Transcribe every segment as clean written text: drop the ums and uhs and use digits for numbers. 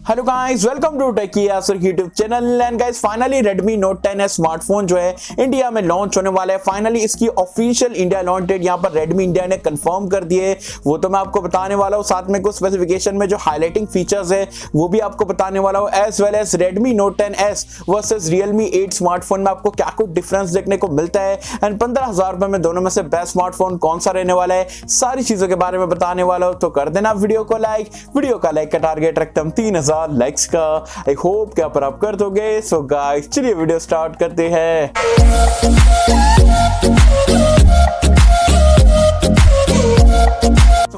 Hello guys, welcome to techy Yasar YouTube channel. And guys finally Redmi Note 10s smartphone जो है India में launch होने वाला है। फाइनली इसकी ऑफिशियल इंडिया लॉन्च डेट यहाँ पर Redmi इंडिया ने कंफर्म कर दी है। वो तो मैं आपको बताने वाला हूँ, साथ में कुछ स्पेसिफिकेशन में जो हाईलाइटिंग फीचर्स है वो भी आपको बताने वाला हूँ, as well as Redmi Note 10s versus Realme 8 smartphone में आपको क्या कुछ डिफरेंस देखने को मिलता है एंड 15,000 रुपए में दोनों में से बेस्ट स्मार्टफोन कौन सा रहने वाला है, सारी चीजों के बारे में बताने वाला हूँ। तो कर देना वीडियो को लाइक। वीडियो का लाइक का टारगेट रखता हूँ 3,000 लाइक्स का। आई होप क्या पर आप कर दोगे। सो गाइस चलिए वीडियो स्टार्ट करते हैं।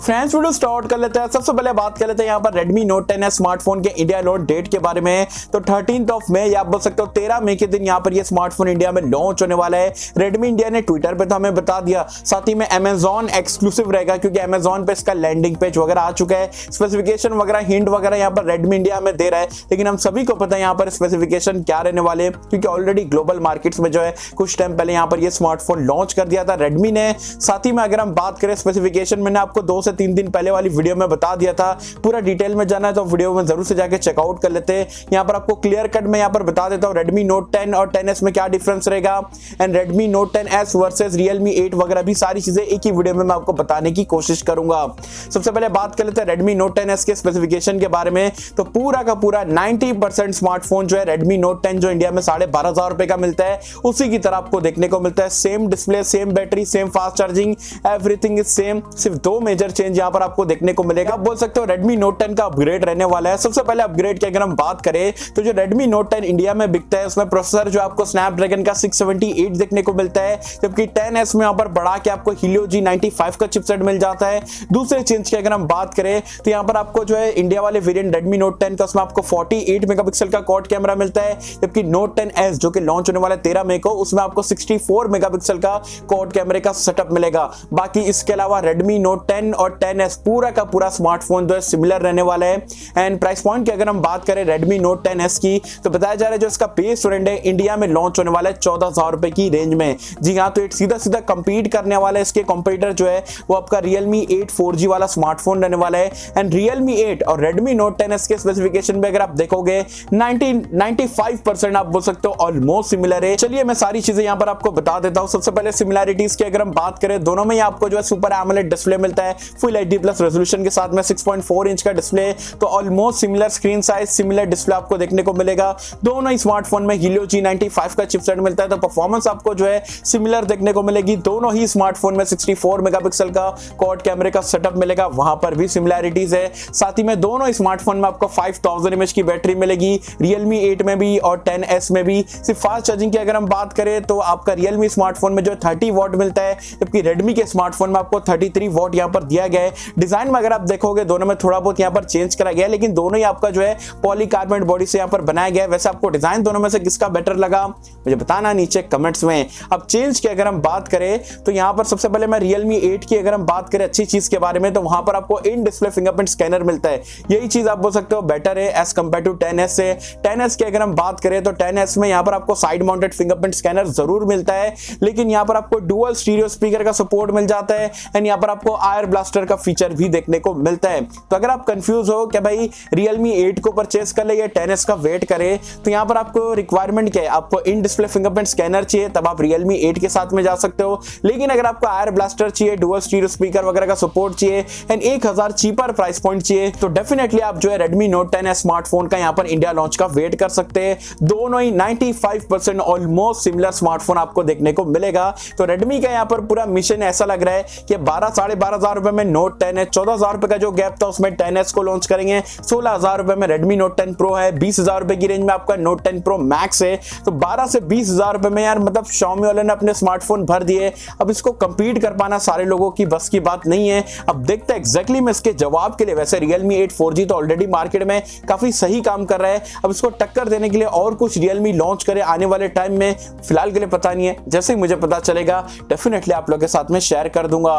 फ्रेंड्स वीडियो स्टार्ट कर लेते हैं। सबसे पहले बात कर लेते हैं यहाँ पर Redmi Note 10s स्मार्टफोन के इंडिया लॉन्च डेट के बारे में। तो 13 मई या आप बोल सकते हो 13 मई के दिन यहाँ पर ये स्मार्टफोन इंडिया में लॉन्च होने वाला है। Redmi इंडिया ने ट्विटर पे तो हमें बता दिया, साथ ही में Amazon एक्सक्लूसिव रहेगा क्योंकि Amazon पे इसका लैंडिंग पेज वगैरह आ चुका है। स्पेसिफिकेशन वगैरह हिंट वगैरह यहाँ पर Redmi इंडिया हमें दे रहा है, लेकिन हम सभी को पता है यहाँ पर स्पेसिफिकेशन क्या रहने वाले हैं क्योंकि ऑलरेडी ग्लोबल मार्केट्स में जो है कुछ टाइम पहले यहाँ पर ये स्मार्टफोन लॉन्च कर दिया था Redmi ने। साथ ही में अगर हम बात करें स्पेसिफिकेशन, मैंने आपको 2 से 3 दिन पहले वाली वीडियो में बता दिया था। पूरा डिटेल में जाना है तो वीडियो में जरूर से जाके चेकआउट कर लेते हैं। यहाँ पर आपको क्लियर कट में यहाँ पर बता देता हूँ Redmi Note 10 और 10s में क्या डिफरेंस रहेगा and Redmi Note 10s versus Realme 8 वगैरह भी सारी चीजें एक ही वीडियो में मैं आपको बताने की कोशिश करूंगा। सबसे पहले बात कर लेते हैं Redmi Note 10s के स्पेसिफिकेशन के बारे में। तो पूरा का पूरा 90% स्मार्टफोन जो है Redmi Note 10 जो इंडिया में 12,500 रुपए का मिलता है उसी की तरह आपको देखने को मिलता है। Same display, same battery, same fast charging, everything is same. सिर्फ 2 मेजर चेंज यहाँ पर आपको देखने को मिलेगा। आप बोल सकते हो Redmi Note 10 का अपग्रेड रहने वाला है। सबसे पहले अपग्रेड की अगर हम बात करें तो जो Redmi Note 10 इंडिया में बिकता है उसमें प्रोसेसर जो आपको स्नैपड्रैगन का 678 देखने को मिलता है, जबकि 10s में यहाँ पर बढ़ा के आपको Helio G95 का चिपसेट मिल जाता है। दूसरे चेंज की अगर हम बात करें तो यहाँ पर आपको जो है इंडिया वाले वेरिएंट Redmi Note 10 का उसमें आपको 48 मेगापिक्सल का क्वाड कैमरा मिलता है, जबकि Note 10s जो कि लॉन्च होने वाला है 13 मई को उसमें आपको 64 मेगापिक्सल का क्वाड कैमरे का सेटअप मिलेगा। बाकी इसके अलावा Redmi Note 10 और 10s पूरा का पूरा स्मार्टफोन जो है सिमिलर रहने वाला है। एंड प्राइस पॉइंट की अगर हम बात करें Redmi Note 10s की तो बताया जा रहा है जो इसका बेस वेरिएंट है इंडिया में लॉन्च होने वाला है 14,000 रुपए की रेंज में। जी हाँ, तो सीधा सीधा कंपीट करने वाला है। इसके कंपीटर जो है वो आपका Realme 8 4G वाला स्मार्टफोन रहने वाला है। एंड Realme 8 और Redmi Note 10s के स्पेसिफिकेशन में अगर आप देखोगे 95% आप बोल सकते हो ऑलमोस्ट सिमिलर है। चलिए मैं सारी चीजें यहाँ पर आपको बता देता हूँ। सबसे पहले सिमिलरिटीज की अगर हम बात करें, दोनों में आपको जो है सुपर एमोलेड डिस्प्ले मिलता है फुल HD प्लस रेजोल्यूशन के साथ में 6.4 इंच का डिस्प्ले। तो almost similar screen size, similar display आपको देखने को मिलेगा। दोनों ही स्मार्टफोन में Helio G95 का चिपसेट मिलता है, तो परफॉर्मेंस आपको जो है सिमिलर देखने को मिलेगी। दोनों ही स्मार्टफोन में 64 मेगापिक्सल का क्वाड कैमरे का सेटअप मिलेगा, वहां पर भी सिमिलरिटीज है। साथ ही में दोनों स्मार्टफोन में आपको 5000 mAh की बैटरी मिलेगी, Realme 8 में भी और 10s में भी। सिर्फ फास्ट चार्जिंग की अगर हम बात करें तो आपका Realme स्मार्टफोन में जो 30 वॉट मिलता है, जबकि Redmi के स्मार्टफोन में आपको 33 वॉट यहाँ पर दिया गया है। डिजाइन में अगर आप देखोगे दोनों में थोड़ा बहुत यहाँ पर चेंज करा गया है, लेकिन दोनों ही आपका जो है पॉलीकार्बोनेट बॉडी से यहाँ पर बनाया गया है। वैसे आपको डिजाइन दोनों में से किसका बेटर लगा मुझे बताना नीचे कमेंट्स में। अब चेंज की अगर हम बात करें तो यहाँ पर सबसे पहले मैं Realme 8 की अगर हम बात करें अच्छी चीज के बारे में, तो वहां पर आपको इन डिस्प्ले फिंगरप्रिंट स्कैनर मिलता है। यही चीज आप बोल सकते हो बेटर है एज कंपेयर टू 10s से। 10s की अगर हम बात करें तो 10s में यहाँ पर आपको साइड माउंटेड फिंगरप्रिंट स्कैनर जरूर मिलता है, लेकिन यहाँ पर आपको डुअल स्टीरियो स्पीकर का सपोर्ट मिल जाता है एंड यहाँ पर आपको आयर ब्लास्टर का फीचर भी देखने को मिलता है। तो अगर आप कंफ्यूज हो कि भाई Realme 8 को परचेस कर ले या 10s का वेट करें, तो यहाँ पर आपको रिक्वायरमेंट क्या है, आपको इन डिस्प्ले फिंगरप्रिंट स्कैनर चाहिए तब आप Realme 8 के साथ में जा सकते हो। लेकिन अगर आपको आयर ब्लास्टर चाहिए, डुअल स्टीरियो स्पीकर वगैरह का सपोर्ट चाहिए एंड 1000 चीपर प्राइस पॉइंट चाहिए, तो डेफिनेटली आप जो है Redmi Note 10s स्मार्टफोन का यहाँ पर इंडिया लॉन्च का वेट कर सकते हैं। दोनों ही 95% ऑलमोस्ट सिमिलर स्मार्टफोन आपको देखने को मिलेगा। तो Redmi का यहाँ पर पूरा मिशन ऐसा लग रहा है कि 12,500 रुपए में Note 10 है, 14,000 रुपए का जो गैप था उसमें 10s को लॉन्च करेंगे, 16,000 रुपए में Redmi Note 10 Pro है, 20,000 रुपए की रेंज में आपका Note 10 Pro Max है। तो 12 से 20,000 रुपए में यार मतलब Xiaomi वाले ने अपने स्मार्टफोन भर दिए। अब इसको कंपीट कर पाना सारे लोगों की बस की बात नहीं है। अब देखते हैं एग्जैक्टली मैं इसके जवाब के लिए। वैसे Realme 8 4G तो ऑलरेडी मार्केट में काफी सही काम कर रहा है, अब इसको टक्कर देने के लिए और कुछ Realme लॉन्च करे आने वाले टाइम में, फिलहाल के लिए पता नहीं है। जैसे ही मुझे पता चलेगा डेफिनेटली आप लोगों के साथ में शेयर कर दूंगा।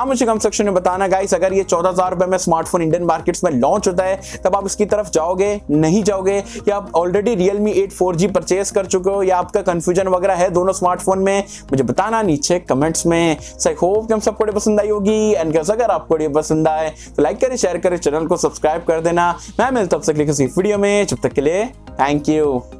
मुझे कमेंट सेक्शन में बताना गाइस, अगर ये 14,000 रुपए में स्मार्टफोन इंडियन मार्केट्स में लॉन्च होता है तब आप इसकी तरफ जाओगे, नहीं जाओगे, या आप ऑलरेडी Realme 8 4G परचेस कर चुके हो, या आपका कंफ्यूजन वगैरह है दोनों स्मार्टफोन में, मुझे बताना नीचे कमेंट्स में। आई होप कि हम सबको पसंद आई होगी। एंड अगर आपको ये पसंद आए तो लाइक करें, शेयर करें, चैनल को सब्सक्राइब कर देना। मैं मिलता हूं तब तक किसी वीडियो में, जब तक के लिए थैंक यू।